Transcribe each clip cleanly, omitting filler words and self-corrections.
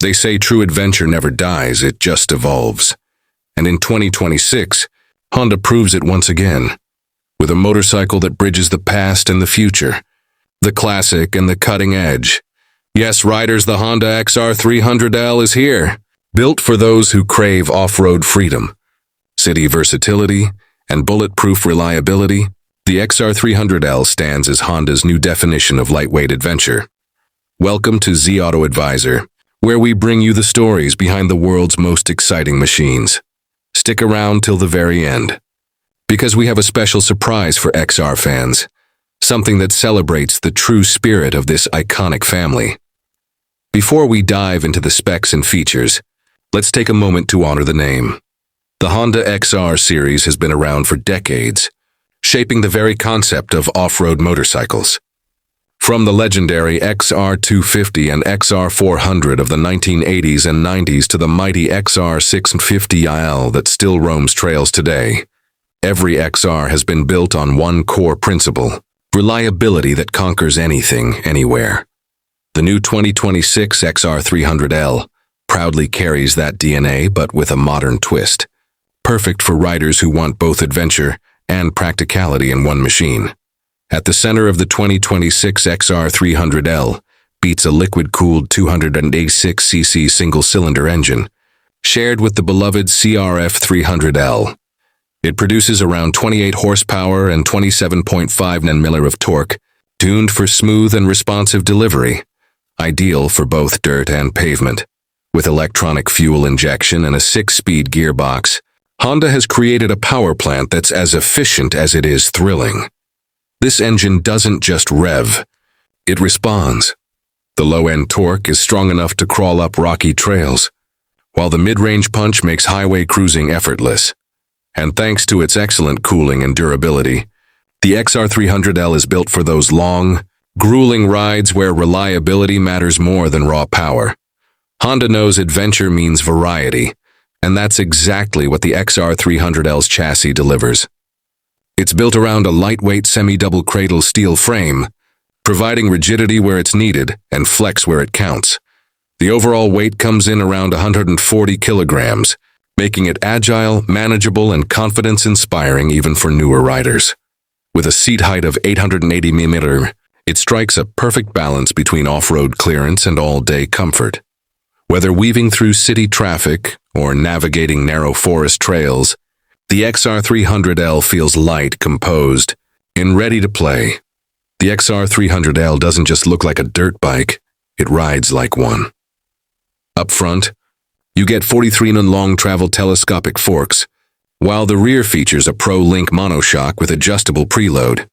They say true adventure never dies, it just evolves. And in 2026, Honda proves it once again, with a motorcycle that bridges the past and the future, the classic and the cutting edge. Yes, riders, the Honda XR300L is here, built for those who crave off-road freedom, city versatility, and bulletproof reliability. The XR300L stands as Honda's new definition of lightweight adventure. Welcome to Z Auto Advisor, where we bring you the stories behind the world's most exciting machines. Stick around till the very end, because we have a special surprise for XR fans, something that celebrates the true spirit of this iconic family. Before we dive into the specs and features, let's take a moment to honor the name. The Honda XR series has been around for decades, shaping the very concept of off-road motorcycles. From the legendary XR250 and XR400 of the 1980s and 90s to the mighty XR300L that still roams trails today, every XR has been built on one core principle: reliability that conquers anything, anywhere. The new 2026 XR300L proudly carries that DNA, but with a modern twist, perfect for riders who want both adventure and practicality in one machine. At the center of the 2026 XR300L beats a liquid-cooled 286cc single-cylinder engine, shared with the beloved XR300L. It produces around 28 horsepower and 27.5 Nm of torque, tuned for smooth and responsive delivery, ideal for both dirt and pavement. With electronic fuel injection and a 6-speed gearbox, Honda has created a power plant that's as efficient as it is thrilling. This engine doesn't just rev, it responds. The low-end torque is strong enough to crawl up rocky trails, while the mid-range punch makes highway cruising effortless. And thanks to its excellent cooling and durability, the XR300L is built for those long, grueling rides where reliability matters more than raw power. Honda knows adventure means variety, and that's exactly what the XR300L's chassis delivers. It's built around a lightweight semi-double cradle steel frame, providing rigidity where it's needed and flex where it counts. The overall weight comes in around 140 kilograms, making it agile, manageable, and confidence-inspiring even for newer riders. With a seat height of 880 mm, it strikes a perfect balance between off-road clearance and all-day comfort. Whether weaving through city traffic or navigating narrow forest trails, the XR300L feels light, composed, and ready to play. The XR300L doesn't just look like a dirt bike, it rides like one. Up front, you get 43-inch long-travel telescopic forks, while the rear features a Pro-Link monoshock with adjustable preload.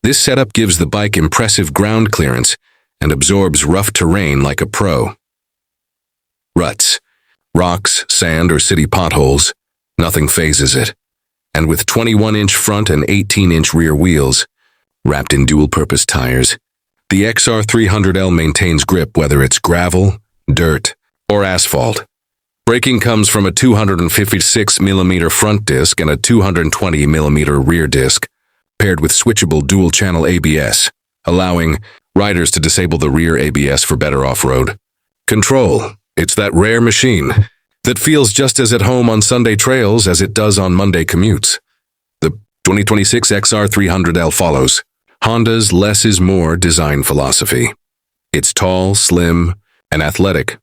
This setup gives the bike impressive ground clearance and absorbs rough terrain like a pro. Ruts, rocks, sand, or city potholes, nothing phases it. And with 21-inch front and 18-inch rear wheels, wrapped in dual-purpose tires, the XR300L maintains grip whether it's gravel, dirt, or asphalt. Braking comes from a 256mm front disc and a 220mm rear disc, paired with switchable dual-channel ABS, allowing riders to disable the rear ABS for better off-road control. It's that rare machine that feels just as at home on Sunday trails as it does on Monday commutes. The 2026 XR300L follows Honda's less is more design philosophy. It's tall, slim, and athletic,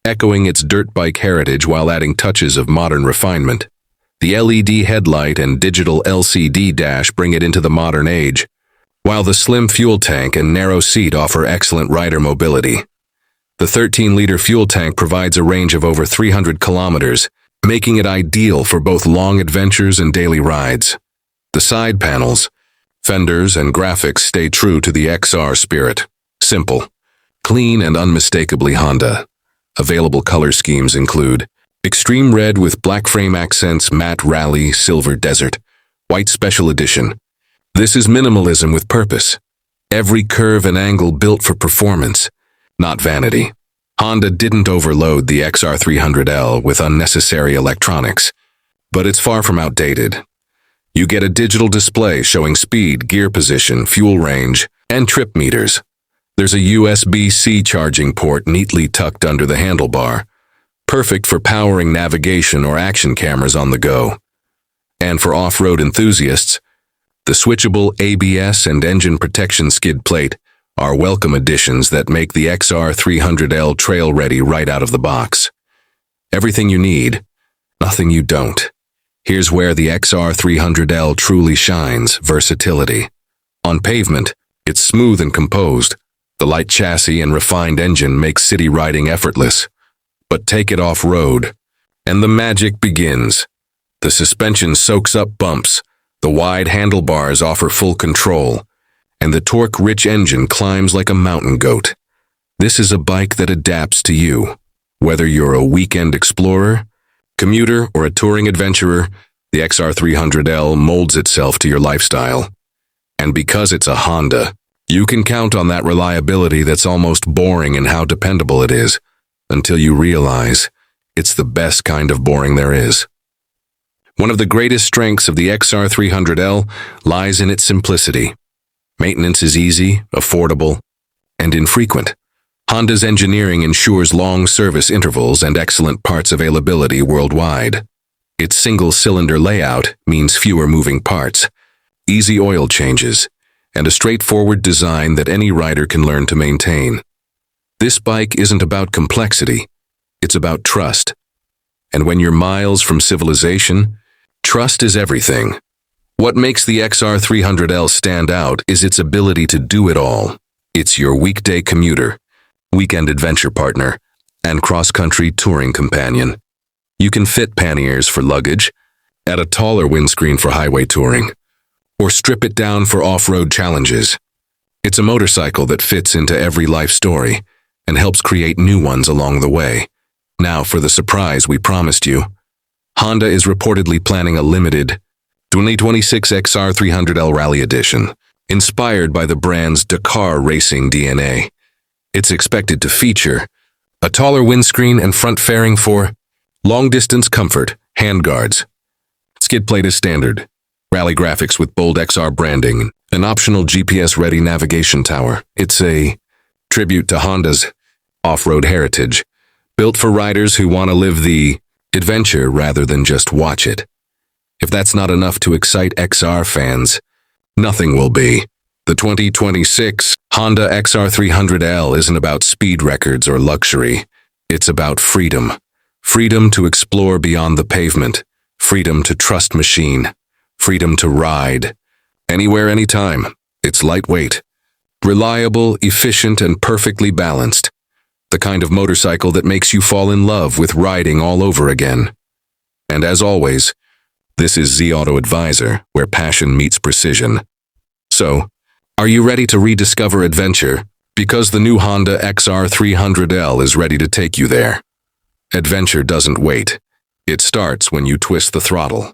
echoing its dirt bike heritage while adding touches of modern refinement. The LED headlight and digital LCD dash bring it into the modern age, while the slim fuel tank and narrow seat offer excellent rider mobility. The 13-liter fuel tank provides a range of over 300 kilometers, making it ideal for both long adventures and daily rides. The side panels, fenders, and graphics stay true to the XR spirit. Simple, clean, and unmistakably Honda. Available color schemes include extreme red with black frame accents, matte rally, silver desert, white special edition. This is minimalism with purpose. Every curve and angle built for performance, not vanity. Honda didn't overload the XR300L with unnecessary electronics, but it's far from outdated. You get a digital display showing speed, gear position, fuel range, and trip meters. There's a USB-C charging port neatly tucked under the handlebar, perfect for powering navigation or action cameras on the go. And for off-road enthusiasts, the switchable ABS and engine protection skid plate are welcome additions that make the XR300L trail-ready right out of the box. Everything you need, nothing you don't. Here's where the XR300L truly shines: versatility. On pavement, it's smooth and composed. The light chassis and refined engine make city riding effortless. But take it off-road, and the magic begins. The suspension soaks up bumps, the wide handlebars offer full control, and the torque-rich engine climbs like a mountain goat. This is a bike that adapts to you. Whether you're a weekend explorer, commuter, or a touring adventurer, the XR300L molds itself to your lifestyle. And because it's a Honda, you can count on that reliability that's almost boring in how dependable it is, until you realize it's the best kind of boring there is. One of the greatest strengths of the XR300L lies in its simplicity. Maintenance is easy, affordable, and infrequent. Honda's engineering ensures long service intervals and excellent parts availability worldwide. Its single-cylinder layout means fewer moving parts, easy oil changes, and a straightforward design that any rider can learn to maintain. This bike isn't about complexity, it's about trust. And when you're miles from civilization, trust is everything. What makes the XR300L stand out is its ability to do it all. It's your weekday commuter, weekend adventure partner, and cross-country touring companion. You can fit panniers for luggage, add a taller windscreen for highway touring, or strip it down for off-road challenges. It's a motorcycle that fits into every life story and helps create new ones along the way. Now for the surprise we promised you. Honda is reportedly planning a limited 2026 XR300L Rally Edition, inspired by the brand's Dakar racing DNA. It's expected to feature a taller windscreen and front fairing for long-distance comfort, handguards. Skid plate is standard. Rally graphics with bold XR branding, an optional GPS-ready navigation tower. It's a tribute to Honda's off-road heritage, built for riders who want to live the adventure rather than just watch it. If that's not enough to excite XR fans, nothing will be. The 2026 Honda XR300L isn't about speed records or luxury. It's about freedom. Freedom to explore beyond the pavement. Freedom to trust machine. Freedom to ride. Anywhere, anytime. It's lightweight, reliable, efficient, and perfectly balanced. The kind of motorcycle that makes you fall in love with riding all over again. And as always, this is Z Auto Advisor, where passion meets precision. So, are you ready to rediscover adventure? Because the new Honda XR300L is ready to take you there. Adventure doesn't wait. It starts when you twist the throttle.